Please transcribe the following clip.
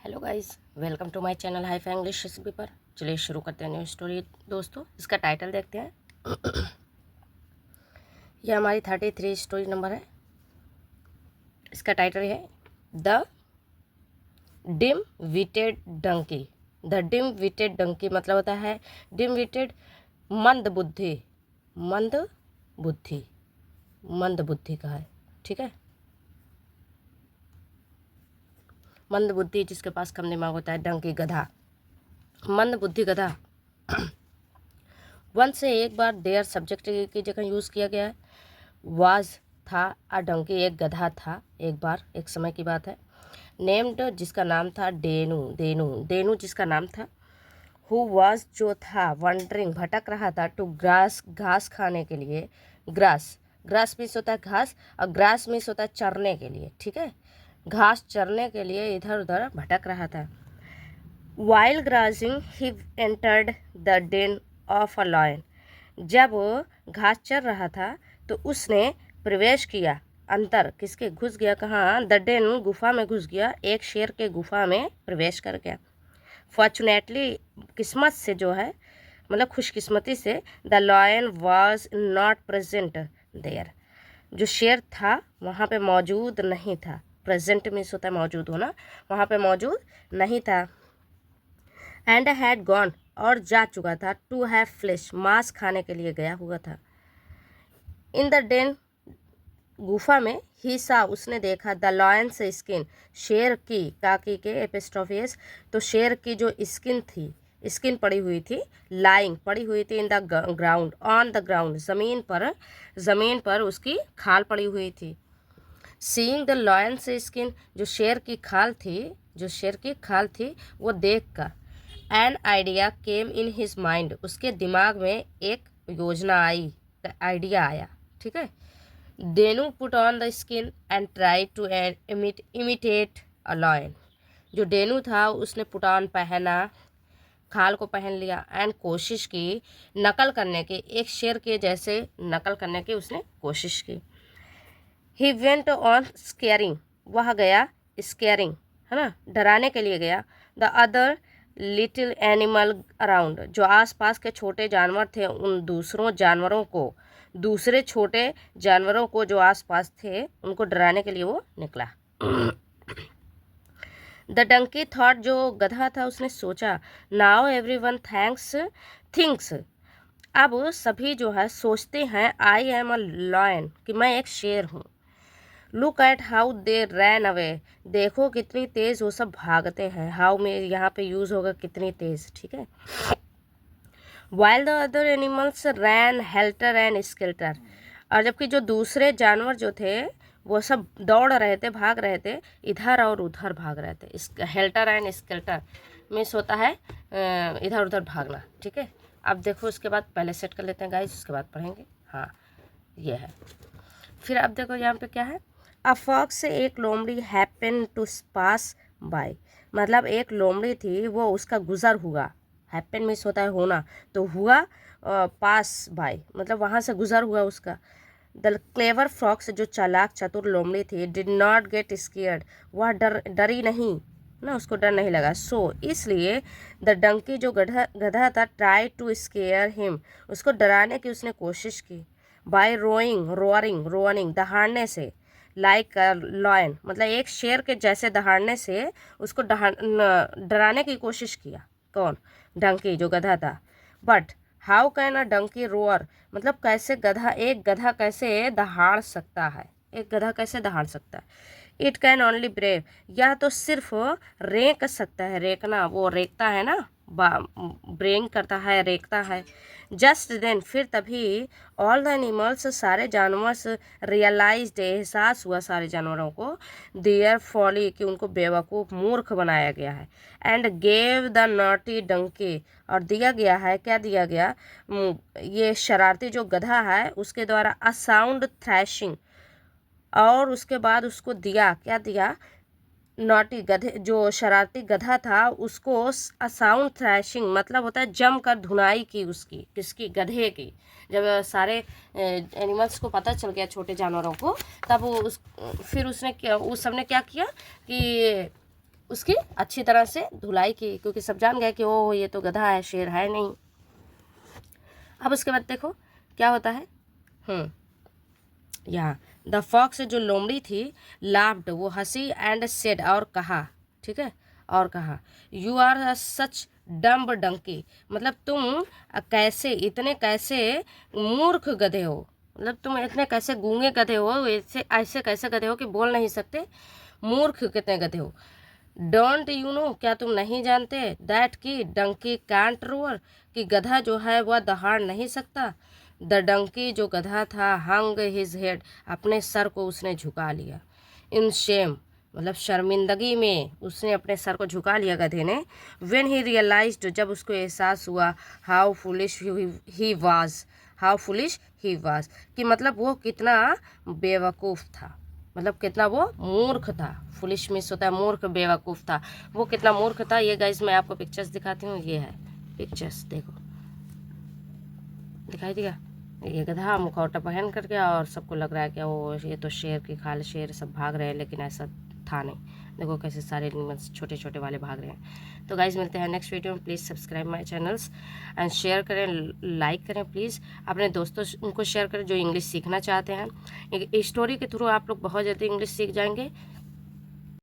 Hello guys, welcome to my channel hi fi English recipe पर। चलिए शुरू करते हैं न्यू स्टोरी। दोस्तों, इसका टाइटल देखते हैं। यह हमारी 33 स्टोरी नंबर है। इसका टाइटल है the dim witted donkey. The dim witted donkey मतलब होता है डिम विटेड, मंद बुद्धि। मंद बुद्धि, मंद बुद्धि का है, ठीक है। मंद बुद्धि जिसके पास कम दिमाग होता है, डंकी गधा, मंद बुद्धि गधा। वन से एक बार देयर सब्जेक्ट की जगह यूज़ किया गया है। वाज था, अ डंकी एक गधा था। एक बार, एक समय की बात है। नेम्ड जिसका नाम था डेनू, डेनू डेनू जिसका नाम था। हु वाज जो था, वंडरिंग भटक रहा था, टू ग्रास घास खाने के लिए। ग्रास, ग्रास मीन्स होता है घास, और ग्रास मीन्स होता है चरने के लिए, ठीक है। घास चरने के लिए इधर उधर भटक रहा था। While grazing he entered the den of a lion. जब घास चर रहा था तो उसने प्रवेश किया, अंतर किसके, घुस गया कहाँ, द डेन गुफा में घुस गया, एक शेर के गुफा में प्रवेश कर गया। फॉर्चुनेटली किस्मत से जो है, मतलब खुशकिस्मती से, the lion was not present there. जो शेर था वहाँ पे मौजूद नहीं था। प्रेजेंट मीन्स होता है मौजूद होना, वहाँ पे मौजूद नहीं था। एंड हैड गॉन और जा चुका था, टू हैव फ्लेश मांस खाने के लिए गया हुआ था। इन द डेन गुफा में, ही सा उसने देखा, द लॉयंस स्किन शेर की, काकी के एपिस्ट्रोफियस, तो शेर की जो स्किन थी, स्किन पड़ी हुई थी, लाइंग पड़ी हुई थी, in the ground, on the ground जमीन पर उसकी खाल पड़ी हुई थी। सीइंग द लॉयंस स्किन जो शेर की खाल थी, वो देख कर an idea came in his mind, उसके दिमाग में एक योजना आई, आइडिया आया, ठीक है। डेनू put on the skin and try to imitate a lion. जो डेनू था उसने पुट ऑन पहना, खाल को पहन लिया, एंड कोशिश की नकल करने की, एक शेर के जैसे नकल करने की उसने कोशिश की। ही वेंट ऑन स्केयरिंग, वह गया स्केयरिंग, है ना, डराने के लिए गया। The other little animal around, जो आसपास के छोटे जानवर थे, उन दूसरे छोटे जानवरों को जो आसपास थे उनको डराने के लिए वो निकला। द डंकी थॉट, जो गधा था उसने सोचा, नाउ एवरीवन थिंक्स, अब सभी जो है सोचते हैं, आई एम अ लॉयन, कि मैं एक शेर हूँ। Look at how they ran away, देखो कितनी तेज वो सब भागते हैं। हाउ में यहाँ पे यूज होगा कितनी तेज, ठीक है। While the other animals ran helter and skelter, और जबकि जो दूसरे जानवर जो थे वो सब दौड़ रहे थे, भाग रहे थे, इधर और उधर भाग रहे थे। हेल्टर एंड स्केल्टर मीन्स होता है इधर उधर भागना, ठीक है। अब देखो उसके बाद पहले सेट कर लेते हैं गाइस, उसके बाद पढ़ेंगे। हाँ, ये है। फिर अब देखो यहाँ पे क्या है, अ फॉक्स से एक लोमड़ी हैपन टू पास बाय, मतलब एक लोमड़ी थी, वो उसका गुजर हुआ। हैपन मीन्स होता है होना, तो हुआ पास बाय मतलब वहाँ से गुजर हुआ उसका। द क्लेवर फॉक्स जो चालाक चतुर लोमड़ी थी, डिड नॉट गेट स्केयर्ड, वह डरी नहीं ना, उसको डर नहीं लगा। सो इसलिए द डंकी जो गधा था, ट्राई टू स्केयर हिम, उसको डराने की उसने कोशिश की। बाय रोअरिंग दहाड़ने से, लाइक लॉयन मतलब एक शेर के जैसे दहाड़ने से उसको डराने की कोशिश किया। कौन, डंकी जो गधा था। But how can a donkey roar, मतलब कैसे एक गधा कैसे दहाड़ सकता है, एक गधा कैसे दहाड़ सकता है। इट कैन ओनली ब्रेव, यह तो सिर्फ रेंक सकता है, रेकना, वो रेकता है ना, ब्रेंग करता है, रेकता है। जस्ट देन, फिर तभी, ऑल द एनिमल्स सारे जानवर, रियलाइज्ड एहसास हुआ सारे जानवरों को, देयर फॉली कि उनको बेवकूफ़ मूर्ख बनाया गया है। And gave the naughty donkey, और दिया गया है, क्या दिया गया, ये शरारती जो गधा है उसके द्वारा अ साउंड थ्रैशिंग, और उसके बाद उसको दिया, क्या दिया, नॉटी गधे जो शरारती गधा था उसको साउंड थ्रैशिंग मतलब होता है जमकर धुनाई की उसकी, किसकी, गधे की। जब सारे एनिमल्स को पता चल गया, छोटे जानवरों को, तब फिर उसने क्या, उस सबने क्या किया कि उसकी अच्छी तरह से धुलाई की, क्योंकि सब जान गए कि ओ ये तो गधा है, शेर है नहीं। अब उसके बाद देखो क्या होता है, यहाँ द फॉक्स जो लोमड़ी थी, लाफ्ड वो हंसी, एंड सेड और कहा, ठीक है, और कहा, you are such dumb donkey, मतलब तुम कैसे, इतने कैसे मूर्ख गधे हो, मतलब तुम इतने कैसे गूंगे गधे हो, ऐसे ऐसे कैसे गधे हो कि बोल नहीं सकते, मूर्ख कितने गधे हो। डोंट यू नो, क्या तुम नहीं जानते, दैट की डंकी कैंट रोअर, कि गधा जो है वह दहाड़ नहीं सकता। द डंकी जो गधा था, हंग हिज हेड, अपने सर को उसने झुका लिया। इन शेम, मतलब शर्मिंदगी में उसने अपने सर को झुका लिया गधे ने। व्हेन ही रियलाइज्ड, जब उसको एहसास हुआ, how foolish he was, how foolish he was, कि मतलब वो कितना बेवकूफ़ था, मतलब कितना वो मूर्ख था। फुलिश मिस होता है मूर्ख, बेवकूफ़ था, वो कितना मूर्ख था। ये गाइस मैं आपको पिक्चर्स दिखाती हूँ, ये है पिक्चर्स, देखो दिखाई दिया, ये गधा मुखौटा पहन करके, और सबको लग रहा है कि वो ये तो शेर की खाल, शेर सब भाग रहे हैं, लेकिन ऐसा था नहीं। देखो कैसे सारे एनिमल्स छोटे छोटे वाले भाग रहे हैं। तो गाइज मिलते हैं नेक्स्ट वीडियो में। Please subscribe my channels and share करें, लाइक करें प्लीज़, अपने दोस्तों उनको शेयर करें जो इंग्लिश सीखना चाहते हैं। स्टोरी के थ्रू आप लोग बहुत जल्दी इंग्लिश सीख जाएंगे।